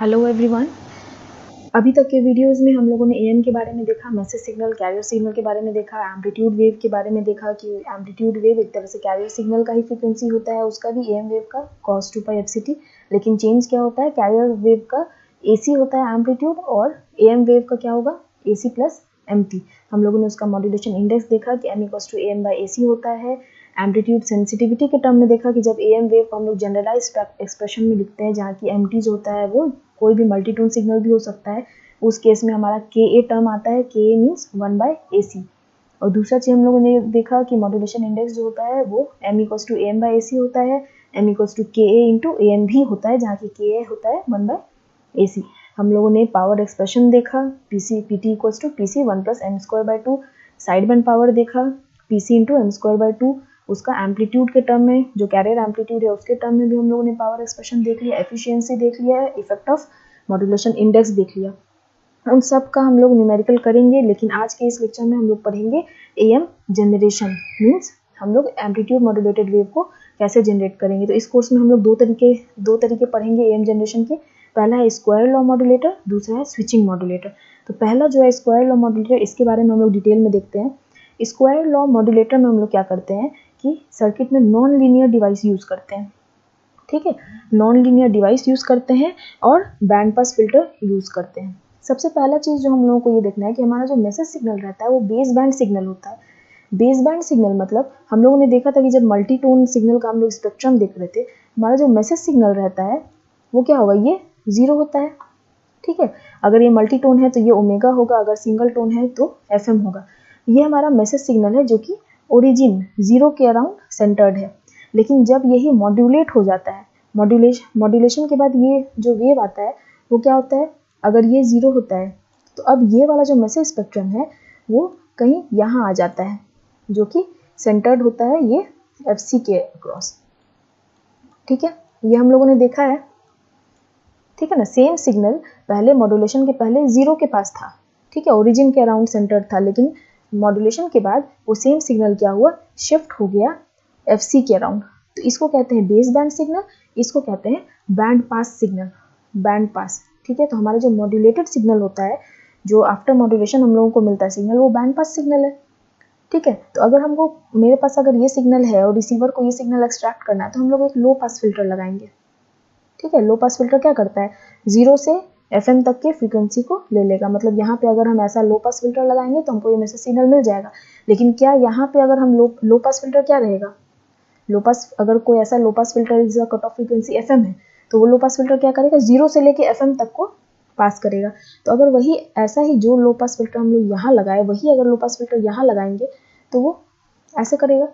Hello everyone. अभी तक के वीडियोस में हम लोगों ने एएम के बारे में देखा, मैसेज सिग्नल, कैरियर सिग्नल के बारे में देखा, एम्पलीट्यूड वेव के बारे में देखा कि एम्पलीट्यूड वेव एक तरह से कैरियर सिग्नल का ही फ्रीक्वेंसी होता है, उसका भी एएम वेव का cos 2 पाई एफसीटी। लेकिन चेंज क्या होता है, कैरियर वेव का एसी होता है एम्पलीट्यूड और एएम वेव का क्या होगा, एसी प्लस एमटी। हम लोगों ने उसका मॉड्यूलेशन इंडेक्स देखा कि m equals to M by AC होता है। एम्पलीट्यूड सेंसिटिविटी के टर्म में देखा कि जब एएम वेव को हम लोग जनरलाइज एक्सप्रेशन में लिखते हैं जहाँ की एमटी जो होता है वो कोई भी मल्टीटोन सिग्नल भी हो सकता है, उस केस में हमारा के ए टर्म आता है, के ए मीन्स 1 बाय ए सी। और दूसरा चीज हम लोगों ने देखा कि मॉड्यूलेशन इंडेक्स जो होता है वो m equals to M by A C होता है, m इक्वल्स टू के ए इंटू ए एम भी होता है जहाँ की के ए होता है 1 बाय ए सी। हम लोगों ने पावर एक्सप्रेशन देखा, PC PT equals to PC 1 plus M square by 2। Side band power देखा, PC into M square by 2। उसका एम्पलीट्यूड के टर्म में, जो कैरियर एम्पलीट्यूड है उसके टर्म में भी हम लोगों ने पावर एक्सप्रेशन देख लिया, एफिशिएंसी देख लिया, इफेक्ट ऑफ मॉड्यूलेशन इंडेक्स देख लिया। उन सब का हम लोग न्यूमेरिकल करेंगे, लेकिन आज के इस लेक्चर में हम लोग पढ़ेंगे एएम जनरेशन, मीन्स हम लोग एम्पलीट्यूड मॉड्यूलेटेड वेव को कैसे जनरेट करेंगे। तो इस कोर्स में हम लोग दो तरीके पढ़ेंगे एएम जनरेशन के। पहला है स्क्वायर लॉ मॉड्यूलेटर, दूसरा है स्विचिंग मॉड्यूलेटर। तो पहला जो है स्क्वायर लॉ मॉड्यूलेटर, इसके बारे में हम लोग डिटेल में देखते हैं। स्क्वायर लॉ मॉड्यूलेटर में हम लोग क्या करते हैं कि सर्किट में नॉन लीनियर डिवाइस यूज करते हैं, ठीक है, नॉन लीनियर डिवाइस यूज करते हैं और बैंड पास फिल्टर यूज करते हैं। सबसे पहला चीज जो हम लोगों को ये देखना है कि हमारा जो मैसेज सिग्नल रहता है वो बेस बैंड सिग्नल होता है। बेस बैंड सिग्नल मतलब हम लोगों ने देखा था कि जब मल्टी टोन सिग्नल का हम लोग स्पेक्ट्रम देख रहे थे, हमारा जो मैसेज सिग्नल रहता है वो क्या होगा, ये 0 होता है, ठीक है। अगर ये मल्टी टोन है तो ये ओमेगा होगा, अगर सिंगल टोन है तो एफएम होगा। ये हमारा मैसेज सिग्नल है जो कि ओरिजिन 0 के अराउंड सेंटर्ड है। लेकिन जब यही मॉड्यूलेट हो जाता है, मॉड्यूलेशन के बाद ये जो वेव आता है वो क्या होता है, अगर ये 0 होता है तो अब ये वाला जो मैसेज स्पेक्ट्रम है वो कहीं यहाँ आ जाता है, जो कि सेंटर्ड होता है ये एफसी के अक्रॉस, ठीक है। ये हम लोगों ने देखा है, ठीक है ना। सेम सिग्नल पहले मॉड्यूलेशन के पहले 0 के पास था, ठीक है, ओरिजिन के अराउंड सेंटर्ड था, लेकिन मॉड्यूलेशन के बाद वो सेम सिग्नल क्या हुआ, शिफ्ट हो गया एफसी के अराउंड। तो इसको कहते हैं बेस बैंड सिग्नल, इसको कहते हैं band pass signal, band pass, ठीक है। तो हमारा जो मॉड्यूलेटेड सिग्नल होता है, जो आफ्टर मॉड्यूलेशन हम लोगों को मिलता है सिग्नल, वो बैंड पास सिग्नल है, ठीक है। तो अगर हमको, मेरे पास अगर ये सिग्नल है और रिसीवर को ये सिग्नल एक्सट्रैक्ट करना है तो हम लोग एक लो पास फिल्टर लगाएंगे, ठीक है। लो पास फिल्टर क्या करता है, 0 से एफएम तक के फ्रीक्वेंसी को ले लेगा। मतलब यहाँ पे अगर हम ऐसा लो पास फिल्टर लगाएंगे तो हमको ये मैसेज सिग्नल मिल जाएगा। लेकिन क्या यहाँ पे अगर हम लो पास फिल्टर क्या रहेगा, लो पास, अगर कोई ऐसा low pass filter is cut off frequency FM है तो वो लो पास फिल्टर क्या करेगा, 0 से लेके एफएम तक को पास करेगा। तो अगर वही ऐसा ही जो लो पास फिल्टर हम लोग यहाँ लगाए, वही अगर लो पास फिल्टर यहाँ लगाएंगे तो वो ऐसे करेगा।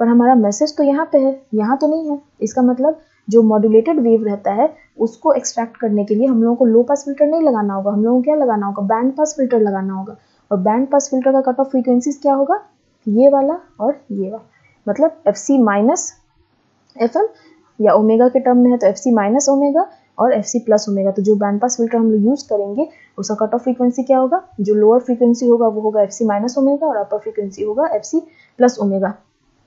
पर हमारा मैसेज तो यहाँ पे है, यहाँ तो नहीं है। इसका मतलब जो मॉड्यूलेटेड वेव रहता है उसको एक्सट्रैक्ट करने के लिए हम लोगों को लो पास फिल्टर नहीं लगाना होगा, हम लोगों को क्या लगाना होगा, बैंड पास फिल्टर लगाना होगा। और बैंड पास फिल्टर का कट ऑफ फ्रीक्वेंसीज क्या होगा, ये वाला और ये वाला, मतलब F C minus F M, या ओमेगा के टर्म में है तो एफ सी माइनस ओमेगा और एफ सी प्लस ओमेगा। तो जो बैंड पास फिल्टर हम लोग यूज करेंगे उसका कट ऑफ फ्रीक्वेंसी क्या होगा, जो लोअर फ्रीक्वेंसी होगा वो होगा एफ सी माइनस ओमेगा और अपर फ्रीक्वेंसी होगा एफ सी प्लस ओमेगा,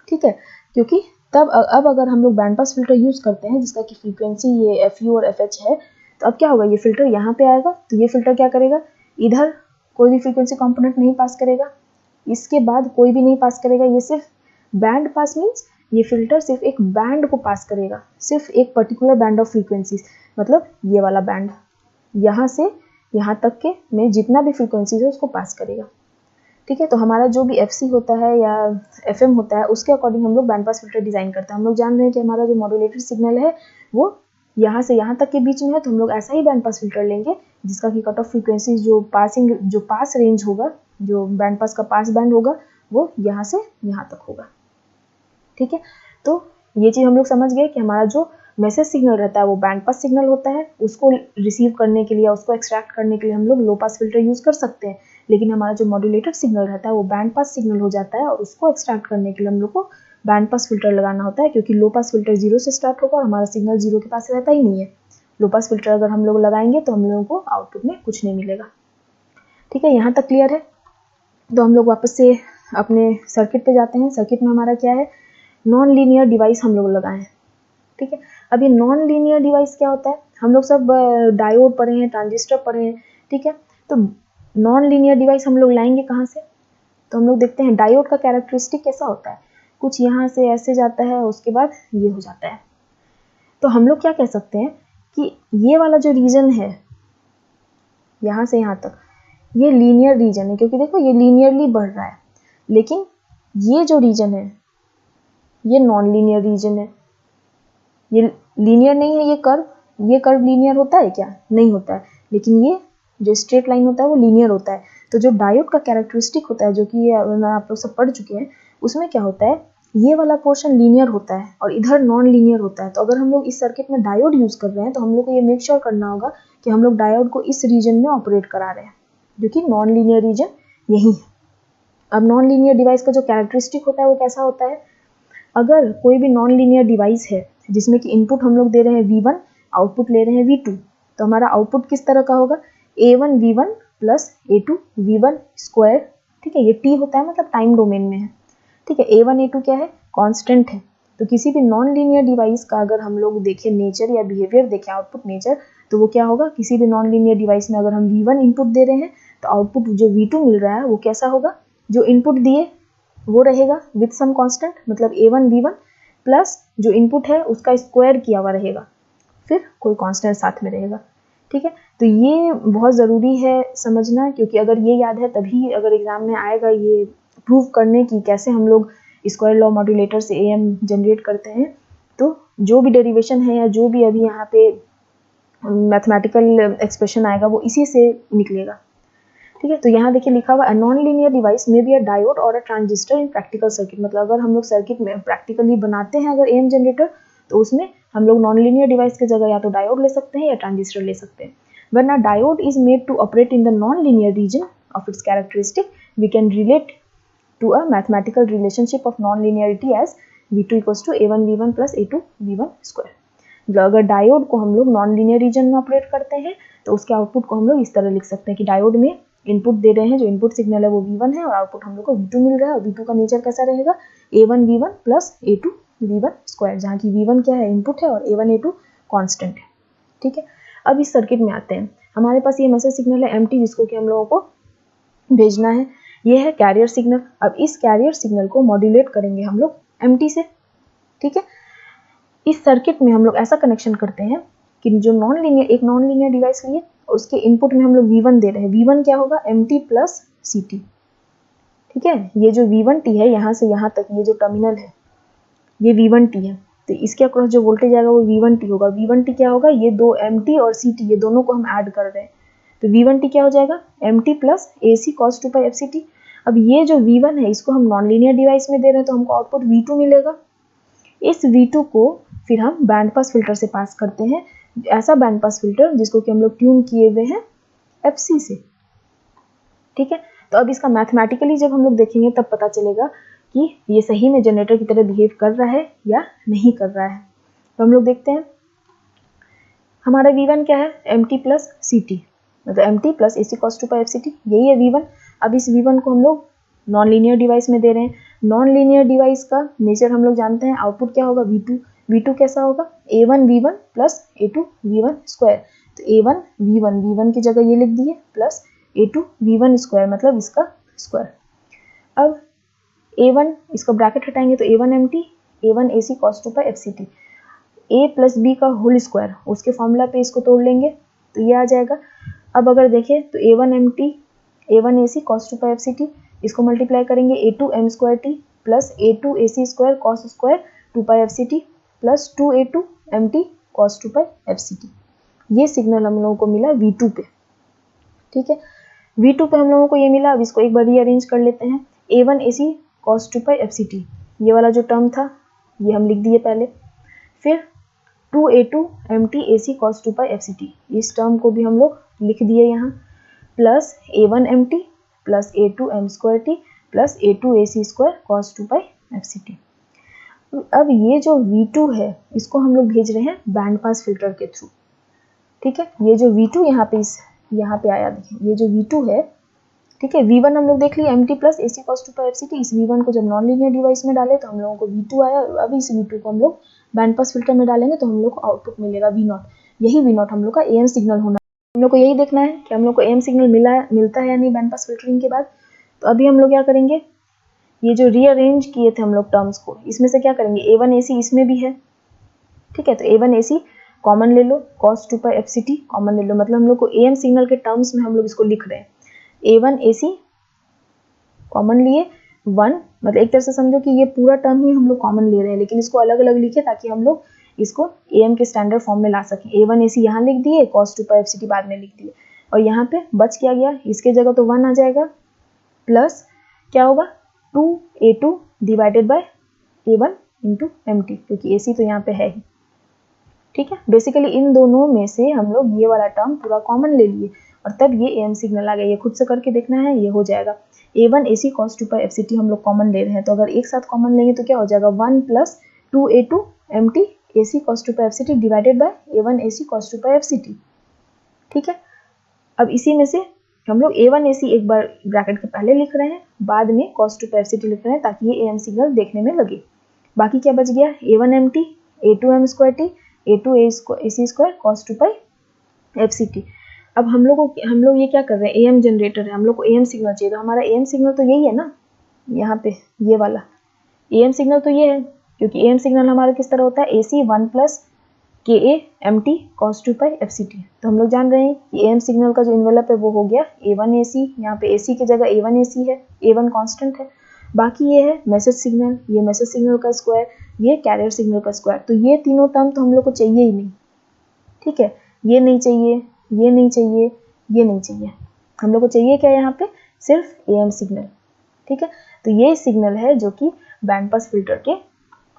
ठीक है। क्योंकि तब अब अगर हम लोग बैंड पास फिल्टर यूज करते हैं जिसका कि फ्रीक्वेंसी ये एफ यू और एफ एच है, तो अब क्या होगा, ये फिल्टर यहाँ पे आएगा तो ये फिल्टर क्या करेगा, इधर कोई भी फ्रीक्वेंसी कंपोनेंट नहीं पास करेगा, इसके बाद कोई भी नहीं पास करेगा, ये सिर्फ बैंड पास मीन्स ये फिल्टर सिर्फ एक बैंड को पास करेगा, सिर्फ एक पर्टिकुलर बैंड ऑफ फ्रीक्वेंसीज, मतलब ये वाला बैंड, यहाँ से यहाँ तक के में जितना भी फ्रीक्वेंसीज है उसको पास करेगा, ठीक है। तो हमारा जो भी एफसी होता है या एफएम होता है उसके अकॉर्डिंग हम लोग बैंड पास फिल्टर डिजाइन करते हैं। हम लोग जान रहे हैं कि हमारा जो मॉड्यूलेटेड सिग्नल है वो यहाँ से यहाँ तक के बीच में है, तो हम लोग ऐसा ही बैंड पास फिल्टर लेंगे जिसका कि कट ऑफ फ्रीक्वेंसी जो पास रेंज होगा, जो बैंड पास का पास बैंड होगा वो यहाँ से यहाँ तक होगा, ठीक है। तो ये चीज हम लोग समझ गए कि हमारा जो मैसेज सिग्नल रहता है वो बैंड पास सिग्नल होता है, उसको रिसीव करने के लिए, उसको एक्सट्रैक्ट करने के लिए हम लोग लो पास फिल्टर यूज कर सकते हैं। लेकिन हमारा जो मॉड्यूलेटेड सिग्नल रहता है वो बैंड पास सिग्नल हो जाता है और उसको एक्सट्रैक्ट करने के लिए हम लोग को बैंड पास फिल्टर लगाना होता है, क्योंकि लो पास फिल्टर 0 से स्टार्ट होगा और हमारा सिग्नल 0 के पास रहता ही नहीं है। लो पास फिल्टर अगर हम लोग लगाएंगे तो हम लोगों को आउटपुट में कुछ नहीं मिलेगा, ठीक है। यहाँ तक क्लियर है। तो हम लोग वापस से अपने सर्किट पे जाते हैं। सर्किट में हमारा क्या है, नॉन लीनियर डिवाइस हम लोग लगाए हैं, ठीक है। अब ये नॉन लीनियर डिवाइस क्या होता है, हम लोग सब डायोड पढ़े हैं, ट्रांजिस्टर पढ़े हैं, ठीक है। तो नॉन लीनियर डिवाइस हम लोग लाएंगे कहाँ से? तो हम लोग देखते हैं डायोड का कैरेक्टरिस्टिक कैसा होता है, कुछ यहाँ से ऐसे जाता है, उसके बाद ये हो जाता है। तो हम लोग क्या कह सकते हैं कि ये वाला जो रीजन है यहाँ से यहाँ तक, ये लीनियर रीजन है, क्योंकि देखो ये लीनियरली बढ़ रहा है। लेकिन ये जो रीजन है ये नॉन लीनियर रीजन है, ये लीनियर नहीं है। ये कर्व लीनियर होता है क्या? नहीं होता है। लेकिन ये जो स्ट्रेट लाइन होता है वो लीनियर होता है। तो जो डायोड का कैरेक्टरिस्टिक होता है, जो कि ये आप लोग सब पढ़ चुके हैं, उसमें क्या होता है, ये वाला पोर्शन लीनियर होता है और इधर नॉन लीनियर होता है। तो अगर हम लोग इस सर्किट में डायोड यूज कर रहे हैं तो हम लोग को ये मेक श्योर करना होगा कि हम लोग डायोड को इस रीजन में ऑपरेट करा रहे हैं, जो कि नॉन लीनियर रीजन यही है। अब नॉन लीनियर डिवाइस का जो कैरेक्टरिस्टिक होता है वो कैसा होता है? अगर कोई भी नॉन लीनियर डिवाइस है जिसमें कि इनपुट हम लोग दे रहे हैं V1, आउटपुट ले रहे हैं V2, तो हमारा आउटपुट किस तरह का होगा? A1 V1 plus A2 V1 square, ठीक है। ये T होता है, मतलब टाइम डोमेन में है, ठीक है। A1 A2 क्या है? कांस्टेंट है। तो किसी भी नॉन लीनियर डिवाइस का अगर हम लोग देखें नेचर या बिहेवियर देखें, आउटपुट नेचर, तो वो क्या होगा? किसी भी नॉन लीनियर डिवाइस में अगर हम V1 इनपुट दे रहे हैं तो आउटपुट जो V2 मिल रहा है वो कैसा होगा? जो इनपुट दिए वो रहेगा विथ सम कांस्टेंट, मतलब A1 V1 प्लस जो इनपुट है उसका स्क्वायर किया हुआ रहेगा, फिर कोई कांस्टेंट साथ में रहेगा, ठीक है। तो ये बहुत ज़रूरी है समझना, क्योंकि अगर ये याद है तभी अगर एग्जाम में आएगा ये प्रूव करने की कैसे हम लोग स्क्वायर लॉ मॉड्यूलेटर से AM जनरेट करते हैं। तो जो भी डेरिवेशन है या जो भी अभी यहाँ पे मैथमेटिकल एक्सप्रेशन आएगा वो इसी से निकलेगा, ठीक है। तो यहाँ देखिए लिखा हुआ नॉन लीनियर डिवाइस में बी अ डायोड और अ ट्रांजिस्टर इन प्रैक्टिकल सर्किट, मतलब अगर हम लोग सर्किट में प्रैक्टिकली बनाते हैं अगर AM जनरेटर, तो उसमें हम लोग नॉन लीनियर डिवाइस की जगह या तो डायोड ले सकते हैं या ट्रांजिस्टर ले सकते हैं। When a diode is made to operate in the non-linear region of its characteristic, we can relate to a mathematical relationship of non-linearity as V2 equals to A1 V1 plus A2 V1 square। मतलब अगर diode को हम लोग non linear region में operate करते हैं तो उसके आउटपुट को हम लोग इस तरह लिख सकते हैं कि डायोड में इनपुट दे रहे हैं, जो इनपुट सिग्नल है वो V1 है और आउटपुट हम लोग को V2 मिल रहा है, और V2 का नेचर कैसा रहेगा? A1 V1 plus A2 V1 square, जहाँ की V1 क्या है? इनपुट है, और A1 A2 कांस्टेंट है, ठीक है। अब इस सर्किट में आते हैं, हमारे पास ये मैसेज सिग्नल है MT, जिसको कि हम लोगों को भेजना है। ये है कैरियर सिग्नल। अब इस कैरियर सिग्नल को मॉड्यूलेट करेंगे हम लोग MT से, ठीक है। इस सर्किट में हम लोग ऐसा कनेक्शन करते हैं कि जो एक नॉन लीनियर डिवाइस लिए, उसके इनपुट में हम लोग V1 दे रहे हैं। V1 क्या होगा? MT प्लस CT, ठीक है। ये जो V1T है यहाँ से यहाँ तक, ये जो टर्मिनल है ये V1T है, तो इसके अक्रॉस जो वोल्टेज आएगा वो V1T होगा। V1T क्या होगा? ये दो MT और CT, ये दोनों को हम ऐड कर रहे हैं, तो V1T क्या हो जाएगा? MT plus AC cos 2 pi FCT। अब ये जो V1 है इसको हम नॉन लीनियर डिवाइस में दे रहे हैं, तो हमको आउटपुट V2 मिलेगा। इस V2 को फिर हम बैंड पास फिल्टर से पास करते हैं, ऐसा बैंड पास फिल्टर जिसको कि हम लोग ट्यून किए हुए हैं FC से, ठीक है। तो अब इसका मैथमेटिकली जब हम लोग देखेंगे तब पता चलेगा कि ये सही में जनरेटर की तरह बिहेव कर रहा है या नहीं कर रहा है। तो हम लोग देखते हैं हमारा V1 क्या है? MT प्लस CT, मतलब MT plus AC cos 2 pi FCT, यही है V1। अब इस V1 को हम लोग नॉन लीनियर डिवाइस में दे रहे हैं। नॉन लीनियर डिवाइस का नेचर हम लोग जानते हैं, आउटपुट क्या होगा? V2। V2 कैसा होगा? A1 V1 plus A2 V1 square, तो A1 V1 की जगह ये लिख दिए, प्लस A2 V1 स्क्वायर, मतलब इसका स्क्वायर। अब A1 इसका ब्रैकेट हटाएंगे तो A1 MT A1 AC cos 2 pi FCT, A plus B का होल स्क्वायर, उसके फॉर्मूला पे इसको तोड़ लेंगे तो ये आ जाएगा। अब अगर देखें तो A1 MT A1 AC cos 2 pi FCT, इसको मल्टीप्लाई करेंगे A2 M square T plus A2 AC square cos square 2 pi FCT plus 2A2 MT cos 2 pi FCT। ये सिग्नल हम लोगों को मिला V2 पे, ठीक है। V2 पे हम लोगों को ये मिला। अब इसको एक बार रीअरेंज कर लेते हैं। A1 AC cos 2 pi FCT, ये वाला जो टर्म था ये हम लिख दिए पहले, फिर 2A2 MT AC cos 2 pi FCT, इस टर्म को भी हम लोग लिख दिए यहाँ, plus A1 MT plus A2 M square T plus A2 AC square cos 2 pi FCT। अब ये जो V2 है इसको हम लोग भेज रहे हैं बैंड पास फिल्टर के थ्रू, ठीक है। ये जो V2 यहाँ पे आया, देखिए ये जो V2 है, ठीक है। V1 हम लोग देख लिए MT plus AC cos 2 pi FCT, इस V1 को जब नॉन लीनियर डिवाइस में डाले तो हम लोगों को V2 आया। अब इस V2 को हम लोग बैंड पास फिल्टर में डालेंगे तो हम लोग को आउटपुट मिलेगा V0। यही वी नॉट हम लोग का एएम सिग्नल होना है। हम लोग को यही देखना है कि हम लोग को एएम सिग्नल मिलता है या नहीं बैंड पास फिल्टरिंग के बाद। तो अभी हम लोग क्या करेंगे, ये जो रीअरेंज किए थे हम लोग टर्म्स को, इसमें से क्या करेंगे, A1AC इसमें भी है, ठीक है, तो A1AC कॉमन ले लो, cos 2 पाई FCT कॉमन ले लो, मतलब हम लोग को एएम सिग्नल के टर्म्स में हम लोग इसको लिख रहे हैं। A1AC कॉमन लिए 1, मतलब एक तरह से समझो कि ये पूरा टर्म ही हम लोग कॉमन ले रहे हैं, लेकिन इसको अलग अलग लिखे ताकि हम लोग इसको एएम के स्टैंडर्ड फॉर्म में ला सकें। A1AC यहाँ लिख दिए, cos 2 पाई FCT बाद में लिख दिए, और यहाँ पे बच क्या गया, इसके जगह तो 1 आ जाएगा, प्लस क्या होगा 2A2 divided by A1 into MT, क्योंकि AC तो यहाँ पे है ही, ठीक है। बेसिकली इन दोनों में से हम लोग ये वाला टर्म पूरा कॉमन ले लिए और तब ये एएम सिग्नल आ गया। ये खुद से करके देखना है, ये हो जाएगा। A1AC cos 2 पाई FCT हम लोग कॉमन ले रहे हैं, तो अगर एक साथ कॉमन लेंगे तो क्या हो जाएगा, 1 plus 2A2 MT AC cos 2 pi FCT divided by A1AC cos 2 pi FCT, ठीक है। अब इसी में से हम लोग A1AC एक बार ब्रैकेट के पहले लिख रहे हैं, बाद में cos 2 पाई FCT लिख रहे हैं ताकि ये एएम सिग्नल देखने में लगे। बाकी क्या बच गया, A1MT A2M2T A2AC square cos 2 पाई FCT। अब हम लोग ये क्या कर रहे हैं, एएम जनरेटर है, हम लोग को एएम सिग्नल चाहिए, तो हमारा एएम सिग्नल तो यही है ना, यहाँ पे ये वाला एएम सिग्नल तो ये है, क्योंकि एएम सिग्नल हमारा किस तरह होता है, AC 1 plus KA MT cos 2 पाई FCT। तो हम लोग जान रहे हैं कि एएम सिग्नल का जो इन्वेलप है वो हो गया A1AC, यहाँ पे AC की जगह A1AC है, A1 कांस्टेंट है। बाकी ये है मैसेज सिग्नल, ये मैसेज सिग्नल का स्क्वायर, ये कैरियर सिग्नल का स्क्वायर, तो ये तीनों टर्म तो हम लोग को चाहिए ही नहीं, ठीक है। ये नहीं चाहिए, ये नहीं चाहिए, ये नहीं चाहिए, हम लोग को चाहिए क्या यहाँ पे, सिर्फ एएम सिग्नल, ठीक है। तो ये सिग्नल है जो कि बैंड पास फिल्टर के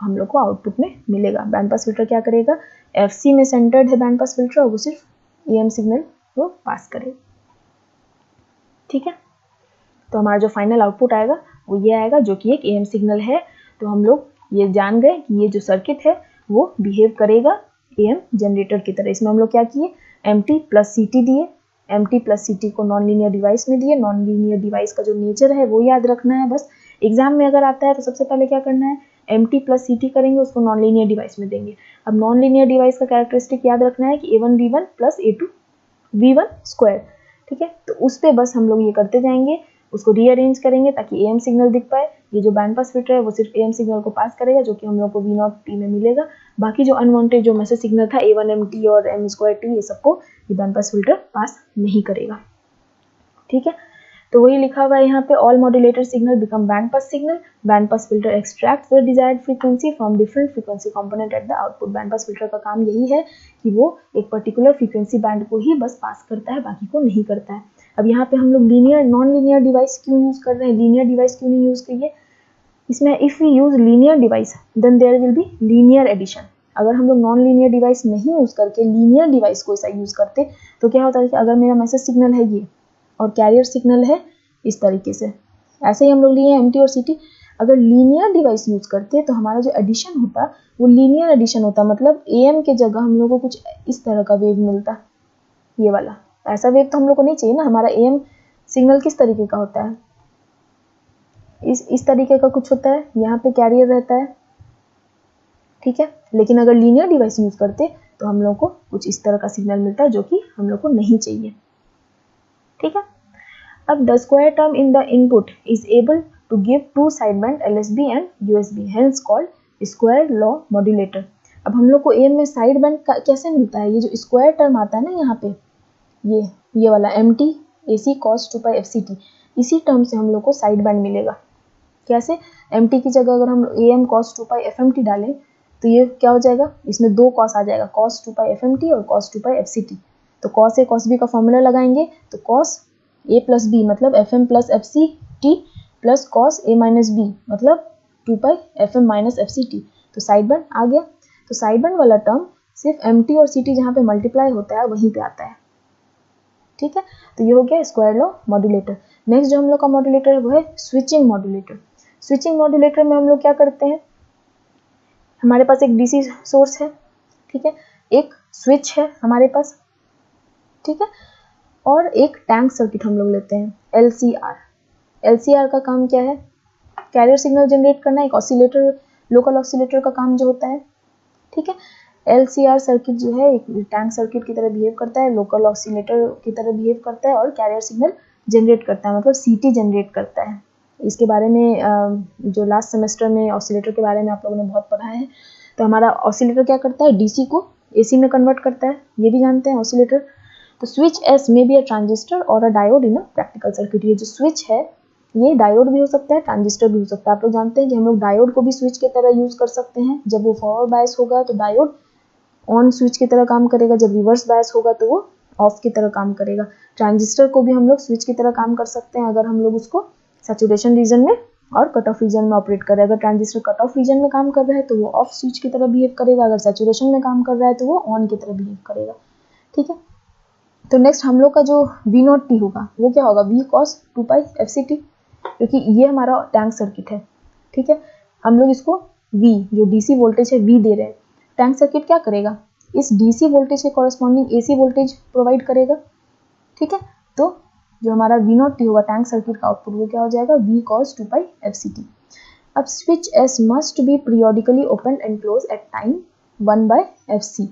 हम लोग को आउटपुट में मिलेगा। बैंड पास फिल्टर क्या करेगा, FC में सेंटर्ड है बैंड पास फिल्टर, और वो सिर्फ एएम सिग्नल वो पास करेगा, ठीक है। तो हमारा जो फाइनल आउटपुट आएगा वो ये आएगा, जो कि एक एएम सिग्नल है। तो हम लोग ये जान गए कि ये जो सर्किट है वो बिहेव करेगा एएम जनरेटर की तरह। इसमें हम लोग क्या किए, MT प्लस CT दिए, MT प्लस CT को नॉन लीनियर डिवाइस में दिए। नॉन लीनियर डिवाइस का जो नेचर है वो याद रखना है बस। एग्जाम में अगर आता है तो सबसे पहले क्या करना है, MT प्लस CT करेंगे, उसको नॉन लीनियर डिवाइस में देंगे। अब नॉन लीनियर डिवाइस का कैरेक्टरिस्टिक याद रखना है कि A1V1 प्लस A2V1 स्क्वायर, ठीक है। तो उस पर बस हम लोग ये करते जाएंगे, उसको रीअरेंज करेंगे ताकि एएम सिग्नल दिख पाए। ये जो बैंड पास फिल्टर है वो सिर्फ एएम सिग्नल को पास करेगा, जो कि हम लोग को V0T में मिलेगा। बाकी जो अनवांटेड जो मैसेज सिग्नल था A1MT और M2T, ये सबको ये बैंड पास फिल्टर पास नहीं करेगा, ठीक है। तो वही लिखा हुआ है यहाँ पे, all modulator signal become band pass signal, band pass filter extract the desired frequency from different frequency component at the output. Band pass filter का काम यही है कि वो एक पर्टिकुलर फ्रीक्वेंसी बैंड को ही बस पास करता है, बाकी को नहीं करता है। अब यहाँ पे हम लोग लीनियर नॉन लीनियर डिवाइस क्यों यूज कर रहे हैं, लीनियर डिवाइस क्यों नहीं यूज करिए, इसमें if we use linear device then there will be linear addition. अगर हम लोग नॉन लीनियर डिवाइस नहीं यूज करके लीनियर डिवाइस को ऐसा यूज करते तो क्या होता है कि अगर मेरा मैसेज सिग्नल है ये और कैरियर सिग्नल है इस तरीके से, ऐसे ही हम लोग लिए MT और CT, अगर लीनियर डिवाइस यूज करते तो हमारा जो एडिशन होता वो लीनियर एडिशन होता, मतलब AM के जगह हम लोग को कुछ इस तरह का वेव मिलता, ये वाला। ऐसा वेव तो हम लोग को नहीं चाहिए ना, हमारा एएम सिग्नल किस तरीके का होता है, इस तरीके का कुछ होता है, यहाँ पे कैरियर रहता है, ठीक है। लेकिन अगर लीनियर डिवाइस यूज करते तो हम लोग को कुछ इस तरह का सिग्नल मिलता है, जो कि हम लोग को नहीं चाहिए, ठीक है। अब the square term in the input is able to give two sideband LSB and USB, hence called square law modulator. अब हम लोग को एएम में साइडबैंड कैसे मिलता है, ये जो स्क्वायर टर्म आता है ना यहाँ पे, ये वाला MT AC cos 2 पाई FCT, इसी टर्म से हम लोग को साइड बैंड मिलेगा। कैसे, MT की जगह अगर हम AM cos 2 पाई FMT डालें तो ये क्या हो जाएगा, इसमें दो cos आ जाएगा, cos 2 पाई FMT और cos 2 पाई FCT। तो cos A cos B का फॉर्मूला लगाएंगे तो cos A प्लस B मतलब FM plus FCT plus cos A minus B मतलब 2 पाई FM माइनस FCT। तो साइड बैंड आ गया। तो साइड बैंड वाला टर्म सिर्फ MT और CT जहाँ पे मल्टीप्लाई होता है वहीं पे आता है, ठीक है। तो ये हो गया स्क्वायर लॉ मॉड्यूलेटर। नेक्स्ट जो हम लोग का मॉड्यूलेटर है वो है स्विचिंग मॉड्यूलेटर। स्विचिंग मॉड्यूलेटर में हम लोग क्या करते हैं, हमारे पास एक डीसी सोर्स है, ठीक है, एक स्विच है हमारे पास, ठीक है, और एक टैंक सर्किट हम लोग लेते हैं LCR। LCR का काम क्या है, कैरियर सिग्नल जनरेट करना, एक ऑसिलेटर लोकल ऑसिलेटर का काम जो होता है, ठीक है। LCR सर्किट जो है एक टैंक सर्किट की तरह बिहेव करता है, लोकल ऑसिलेटर की तरह बिहेव करता है और कैरियर सिग्नल जनरेट करता है, मतलब CT जनरेट करता है। इसके बारे में जो लास्ट सेमेस्टर में ऑसिलेटर के बारे में आप लोगों ने बहुत पढ़ा है। तो हमारा ऑसिलेटर क्या करता है, DC को AC में कन्वर्ट करता है, ये भी जानते हैं ऑसिलेटर। तो स्विच S में बी अ ट्रांजिस्टर और अ diode in a practical circuit. ये जो स्विच है ये डायोड भी हो सकता है, ट्रांजिस्टर भी हो सकता है। आप लोग जानते हैं कि हम लोग डायोड को भी स्विच की तरह यूज कर सकते हैं। जब वो फॉरवर्ड बायस होगा तो डायोड ऑन स्विच की तरह काम करेगा, जब रिवर्स बायस होगा तो वो ऑफ की तरह काम करेगा। ट्रांजिस्टर को भी हम लोग स्विच की तरह काम कर सकते हैं अगर हम लोग उसको सैचुरेशन रीजन में और कट ऑफ रीजन में ऑपरेट कर रहे हैं। अगर ट्रांजिस्टर कट ऑफ रीजन में काम कर रहा है तो वो ऑफ स्विच की तरह बिहेव करेगा, अगर सैचुरेशन में काम कर रहा है तो वो ऑन की तरह बिहेव करेगा। ठीक है, तो नेक्स्ट हम लोग का जो V0T होगा वो क्या होगा, V cos 2 pi FCT, क्योंकि ये हमारा टैंक सर्किट है। ठीक है, हम लोग इसको V जो DC वोल्टेज है V दे रहे हैं। टैंक सर्किट क्या करेगा, इस DC वोल्टेज के कॉरेस्पॉन्डिंग AC वोल्टेज प्रोवाइड करेगा। ठीक है, तो जो हमारा V0T होगा टैंक सर्किट का आउटपुट वो क्या हो जाएगा, V cos 2 pi FCT। अब switch S must be periodically open and close at time 1/FC।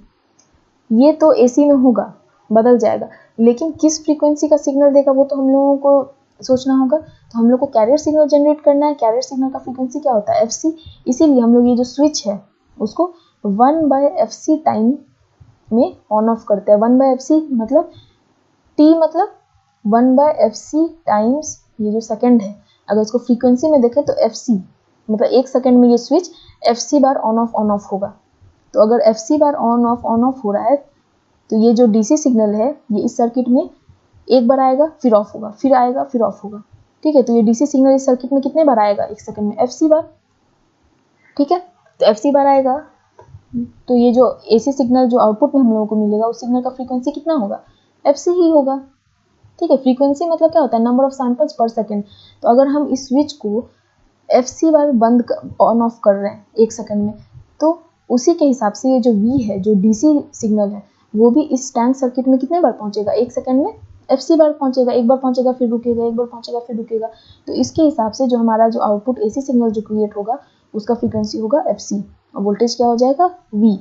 ये तो AC में होगा, बदल जाएगा, लेकिन किस फ्रीक्वेंसी का सिग्नल देगा वो तो हम लोगों को सोचना होगा। तो हम लोग को कैरियर सिग्नल जनरेट करना है। कैरियर सिग्नल का फ्रीक्वेंसी क्या होता है, FC। इसीलिए हम लोग ये जो स्विच है उसको 1/FC टाइम में ऑन ऑफ करते हैं। 1/FC मतलब T मतलब 1/FC टाइम्स ये जो सेकंड है, अगर इसको फ्रीक्वेंसी में देखें तो FC मतलब 1 सेकंड में ये switch FC bar on off होगा। तो अगर FC बार ऑन ऑफ हो रहा है तो ये जो DC सिग्नल है ये इस सर्किट में एक बार आएगा फिर ऑफ होगा, फिर आएगा फिर ऑफ होगा। ठीक है, तो ये DC सिग्नल इस सर्किट में कितने बार आएगा, 1 सेकंड में FC बार। ठीक है, तो FC बार आएगा तो ये जो AC सिग्नल जो आउटपुट में हम लोगों को मिलेगा उस सिग्नल का फ्रीक्वेंसी कितना होगा, FC ही होगा। ठीक है, फ्रीक्वेंसी मतलब क्या होता है, नंबर ऑफ सैंपल्स पर सेकंड। तो अगर हम इस स्विच को FC बार बंद ऑन ऑफ कर रहे हैं 1 सेकंड में, तो उसी के हिसाब से ये जो V है जो DC सिग्नल है वो भी इस टैंक सर्किट में कितने बार पहुंचेगा, 1 सेकंड में FC बार पहुंचेगा। एक बार पहुंचेगा फिर रुकेगा, एक बार पहुंचेगा फिर रुकेगा। तो इसके हिसाब से जो हमारा जो आउटपुट AC सिग्नल जो क्रिएट होगा उसका फ्रीक्वेंसी होगा FC और वोल्टेज क्या हो जाएगा, V।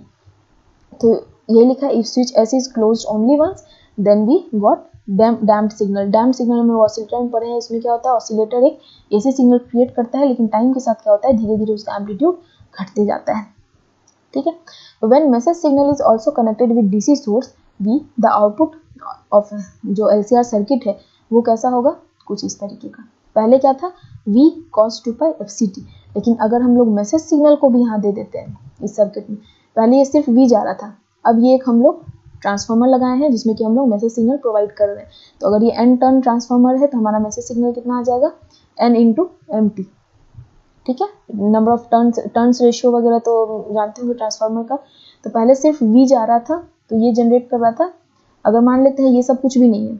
तो ये लिखा है, if switch S is closed only once then we got damped signal. Damped signal में ऑसिलेटर में पढ़े हैं, इसमें क्या होता है, ऑसिलेटर एक AC सिग्नल क्रिएट करता है लेकिन टाइम के साथ क्या होता है, धीरे धीरे उसका एम्पलीट्यूड घटते जाता है। ठीक है, when message signal is also connected with DC source V, the output of जो LCR सर्किट है वो कैसा होगा, कुछ इस तरीके का। पहले क्या था, V cos 2 pi FCT, लेकिन अगर हम लोग मैसेज सिग्नल को भी यहाँ दे देते हैं इस सर्किट में, पहले ये सिर्फ V जा रहा था, अब ये एक हम लोग ट्रांसफार्मर लगाए हैं जिसमें कि हम लोग मैसेज सिग्नल प्रोवाइड कर रहे हैं। तो अगर ये N टर्न ट्रांसफार्मर है तो हमारा मैसेज सिग्नल कितना आ जाएगा, N × MT। ठीक है, नंबर ऑफ टर्न्स रेशियो वगैरह तो जानते होंगे ट्रांसफार्मर का। तो पहले सिर्फ V जा रहा था तो ये जनरेट कर रहा था। अगर मान लेते हैं ये सब कुछ भी नहीं है,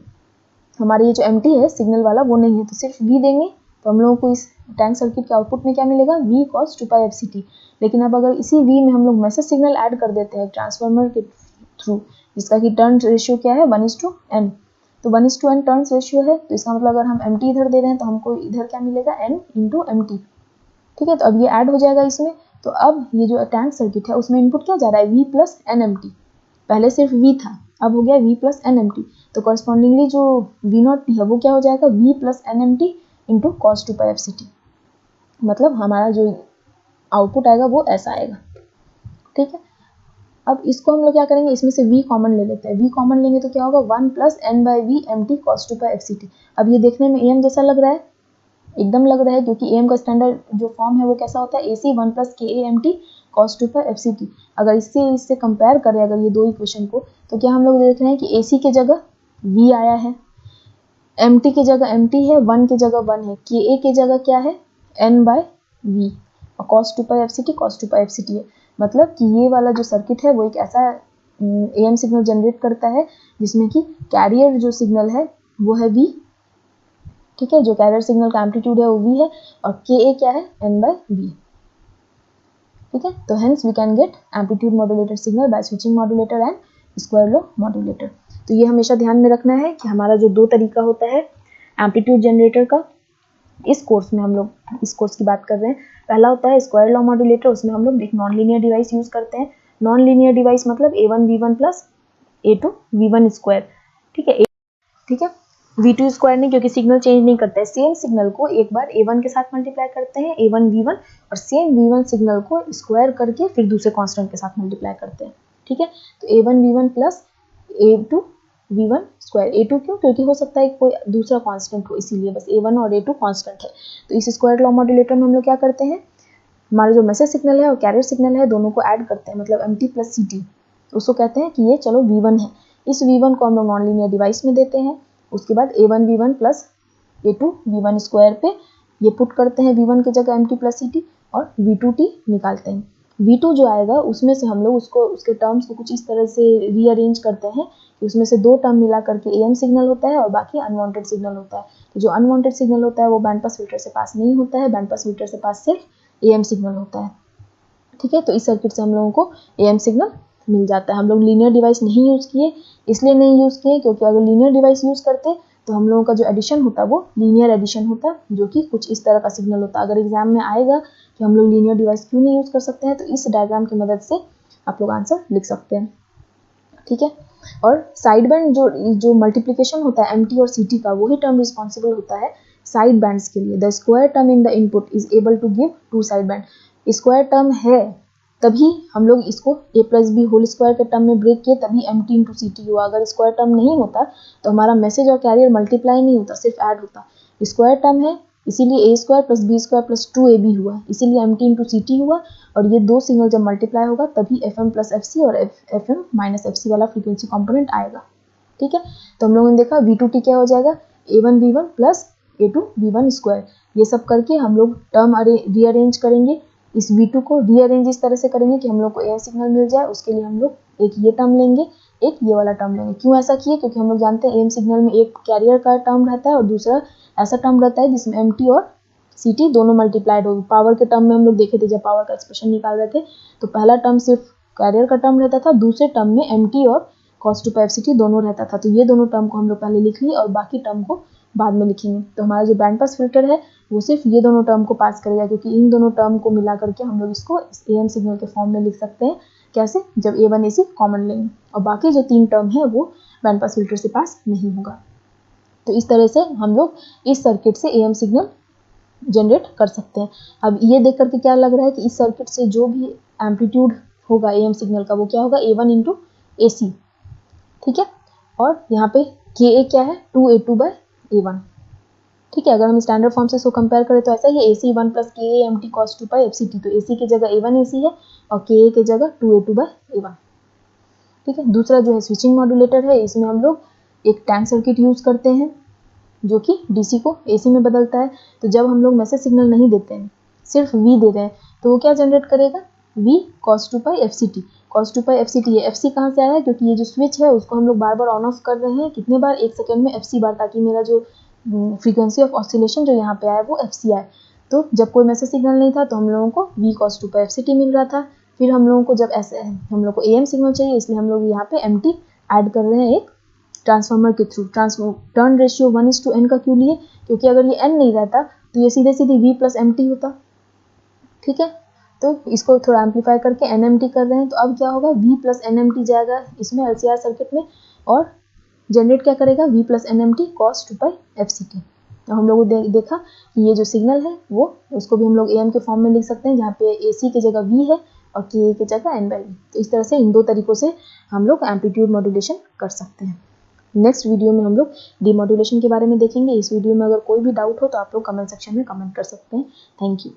हमारे ये जो MT है सिग्नल वाला वो नहीं है, तो सिर्फ V देंगे तो हम लोगों को इस टैंक सर्किट के आउटपुट में क्या मिलेगा, V cos 2 pi FCT। लेकिन अब अगर इसी V में हम लोग मैसेज सिग्नल ऐड कर देते हैं ट्रांसफार्मर के थ्रू, जिसका कि टर्न रेशियो क्या है, 1:N। तो 1:N टर्न्स रेशियो है, तो इसका मतलब अगर हम MT इधर दे रहे हैं तो हमको इधर क्या मिलेगा, N × MT। ठीक है, तो अब ये ऐड हो जाएगा इसमें। तो अब ये जो टैंक सर्किट है उसमें इनपुट क्या जा रहा है, V + NMT। पहले सिर्फ V था, अब हो गया V + NMT। तो कॉरस्पॉन्डिंगली जो V0T है वो क्या हो जाएगा, V + NMT × cos 2 pi FCT। मतलब हमारा जो आउटपुट आएगा वो ऐसा आएगा। ठीक है, अब इसको हम लोग क्या करेंगे, इसमें से V कॉमन ले लेते हैं। V कॉमन लेंगे तो क्या होगा, 1 + N/V MT cos 2 pi FCT। अब ये देखने में AM जैसा लग रहा है, एकदम लग रहा है, क्योंकि AM का स्टैंडर्ड जो फॉर्म है वो कैसा होता है, AC 1 + KA/MT cos 2 pi FCT। अगर इससे कंपेयर करें अगर ये दो इक्वेशन को, तो क्या हम लोग देख रहे हैं कि AC की जगह V आया है, MT की जगह MT है, 1 की जगह 1 है, KA की जगह क्या है, N/V और cos 2 pi FCT cos 2 pi FCT है। मतलब कि ये वाला जो सर्किट है वो एक ऐसा AM सिग्नल जनरेट करता है जिसमें कि कैरियर जो सिग्नल है वो है V। ठीक है, जो कैरियर सिग्नल का एम्पलीट्यूड है वो V है और KA क्या है, N/V। ठीक है, तो hence we can get amplitude modulated signal by switching modulator and square law modulator. तो ये हमेशा ध्यान में रखना है कि हमारा जो दो तरीका होता है एम्पलीट्यूड जनरेटर का, इस कोर्स में हम लोग इस कोर्स की बात कर रहे हैं। पहला होता है स्क्वायर लॉ मॉड्यूलेटर, उसमें हम लोग एक नॉन लीनियर डिवाइस यूज करते हैं। नॉन लीनियर डिवाइस मतलब A1V1 प्लस A2V1 स्क्वायर, ठीक है। ठीक है, V2 स्क्वायर नहीं, क्योंकि सिग्नल चेंज नहीं करता है। सेम सिग्नल को एक बार A1 के साथ मल्टीप्लाई करते हैं A1V1, और सेम V1 सिग्नल को स्क्वायर करके फिर दूसरे कांस्टेंट के साथ मल्टीप्लाई करते हैं, ठीक है। तो A1V1 plus A2V1 square, A2 क्यों, क्योंकि हो सकता है कोई दूसरा कांस्टेंट हो, इसीलिए बस A1 और A2 कांस्टेंट है। तो इस स्क्वायर लॉ मॉड्यूलेटर में हम लोग क्या करते हैं, हमारा जो मैसेज सिग्नल है और कैरियर सिग्नल है दोनों को ऐड करते हैं, मतलब MT प्लस CT, उसको कहते हैं कि ये चलो V1 है। इस V1 को हम लोग नॉन लीनियर डिवाइस में देते हैं। उसके बाद A1V1 प्लस A2V1 स्क्वायर पे ये पुट करते हैं V1 की जगह MT प्लस CT, और V2T निकालते हैं। V2 जो आएगा उसमें से हम लोग उसको, उसके टर्म्स को कुछ इस तरह से रीअरेंज करते हैं कि उसमें से दो टर्म मिला करके AM सिग्नल होता है और बाकी अनवांटेड सिग्नल होता है। तो जो अनवांटेड सिग्नल होता है वो बैंड पास फिल्टर से पास नहीं होता है, बैंड पास फिल्टर से पास सिर्फ AM सिग्नल होता है, ठीक है। तो इस सर्किट से हम लोगों को AM सिग्नल मिल जाता है। हम लोग लीनियर डिवाइस नहीं यूज़ किए, इसलिए नहीं यूज़ किए क्योंकि अगर लीनियर डिवाइस यूज़ करते तो हम लोगों का जो एडिशन होता वो लीनियर एडिशन होता, जो कि कुछ इस तरह का सिग्नल होता। अगर एग्जाम में आएगा कि हम लोग लीनियर डिवाइस क्यों नहीं यूज़ कर सकते हैं, तो इस डायग्राम की मदद से आप लोग आंसर लिख सकते हैं, ठीक है। और साइड बैंड जो मल्टीप्लिकेशन होता है MT और CT का, वही टर्म रिस्पॉन्सिबल होता है साइड बैंड्स के लिए। The square term in the input is able to give two side band. Square term है तभी हम लोग इसको A plus B whole square के टर्म में ब्रेक किए, तभी MT इंटू CT हुआ। अगर स्क्वायर टर्म नहीं होता तो हमारा मैसेज और कैरियर मल्टीप्लाई नहीं होता, सिर्फ ऐड होता। स्क्वायर टर्म है इसीलिए A square plus B square plus 2AB हुआ, इसीलिए MT इंटू CT हुआ, और ये दो सिग्नल जब मल्टीप्लाई होगा तभी FM प्लस FC और FM माइनस FC वाला फ्रीक्वेंसी कॉम्पोनेंट आएगा, ठीक है। तो हम लोगों ने देखा V2T क्या हो जाएगा, A1V1 प्लस A2V1 स्क्वायर। ये सब करके हम लोग टर्म रीअरेंज करेंगे। इस V2 को रीअरेंज इस तरह से करेंगे कि हम लोग को AM सिग्नल मिल जाए। उसके लिए हम लोग एक ये टर्म लेंगे, एक ये वाला टर्म लेंगे। क्यों ऐसा किए, क्योंकि हम लोग जानते हैं AM सिग्नल में एक कैरियर का टर्म रहता है और दूसरा ऐसा टर्म रहता है जिसमें MT और CT दोनों मल्टीप्लाइड हो। पावर के टर्म में हम लोग देखे थे जब पावर का एक्सप्रेशन निकाल रहे थे, तो पहला टर्म सिर्फ कैरियर का टर्म रहता था, दूसरे टर्म में MT और cos 2 FCT दोनों रहता था। तो ये दोनों टर्म को हम लोग पहले लिख लिए और बाकी टर्म को बाद में लिखेंगे। तो हमारा जो बैंड पास फिल्टर है वो सिर्फ ये दोनों टर्म को पास करेगा, क्योंकि इन दोनों टर्म को मिला करके हम लोग इसको AM सिग्नल के फॉर्म में लिख सकते हैं। कैसे, जब A1 AC कॉमन लेंगे और बाकी जो तीन टर्म है वो बैंड पास फिल्टर से पास नहीं होगा। तो इस तरह से हम लोग इस सर्किट से AM सिग्नल जनरेट कर सकते हैं। अब ये देख करके क्या लग रहा है कि इस सर्किट से जो भी एम्पलीट्यूड होगा AM सिग्नल का वो क्या होगा, A1 इंटू AC, ठीक है। और यहाँ पे KA क्या है, 2A2/A1, ठीक है। अगर हम स्टैंडर्ड फॉर्म से इसको कंपेयर करें तो ऐसा ही AC1 plus KA MT cos 2 pi FCT। तो AC की जगह A1 AC है और KA की जगह 2A2/A1, ठीक है। दूसरा जो है स्विचिंग मॉड्यूलेटर है, इसमें हम लोग एक टैंक सर्किट यूज़ करते हैं जो कि DC को AC में बदलता है। तो जब हम लोग मैसेज सिग्नल नहीं देते हैं, सिर्फ V दे रहे हैं, तो वो क्या जनरेट करेगा, V cos 2 pi FCT। cos 2 pi FCT, ये FC कहाँ से आया है, क्योंकि ये जो स्विच है उसको हम लोग बार बार ऑन ऑफ कर रहे हैं, कितने बार, 1 सेकेंड में FC बार, ताकि मेरा जो फ्रीक्वेंसी ऑफ ऑसिलेशन जो यहाँ पे आया वो FC आए। तो जब कोई मैसेज सिग्नल नहीं था तो हम लोगों को V cos 2 pi FCT मिल रहा था। फिर हम लोगों को जब ऐसे हम लोग को AM सिग्नल चाहिए, इसलिए हम लोग यहाँ पे MT ऐड कर रहे हैं एक ट्रांसफार्मर के थ्रू। टर्न रेशियो 1:n का क्यों लिए, क्योंकि अगर ये n नहीं रहता तो ये सीधे सीधे V प्लस MT होता, ठीक है। तो इसको थोड़ा एम्पलीफाई करके NMT कर रहे हैं। तो अब क्या होगा, V प्लस NMT जाएगा इसमें LCR सर्किट में और जनरेट क्या करेगा, V plus NMT cos 2 pi FCT। तो हम लोगों ने देखा कि ये जो सिग्नल है वो, उसको भी हम लोग AM के फॉर्म में लिख सकते हैं, जहाँ पे AC की जगह V है और KA की जगह N/V। तो इस तरह से इन दो तरीकों से हम लोग एम्पलीट्यूड मॉड्यूलेशन कर सकते हैं। नेक्स्ट वीडियो में हम लोग डीमॉड्यूलेशन के बारे में देखेंगे। इस वीडियो में अगर कोई भी डाउट हो तो आप लोग कमेंट सेक्शन में कमेंट कर सकते हैं। Thank you.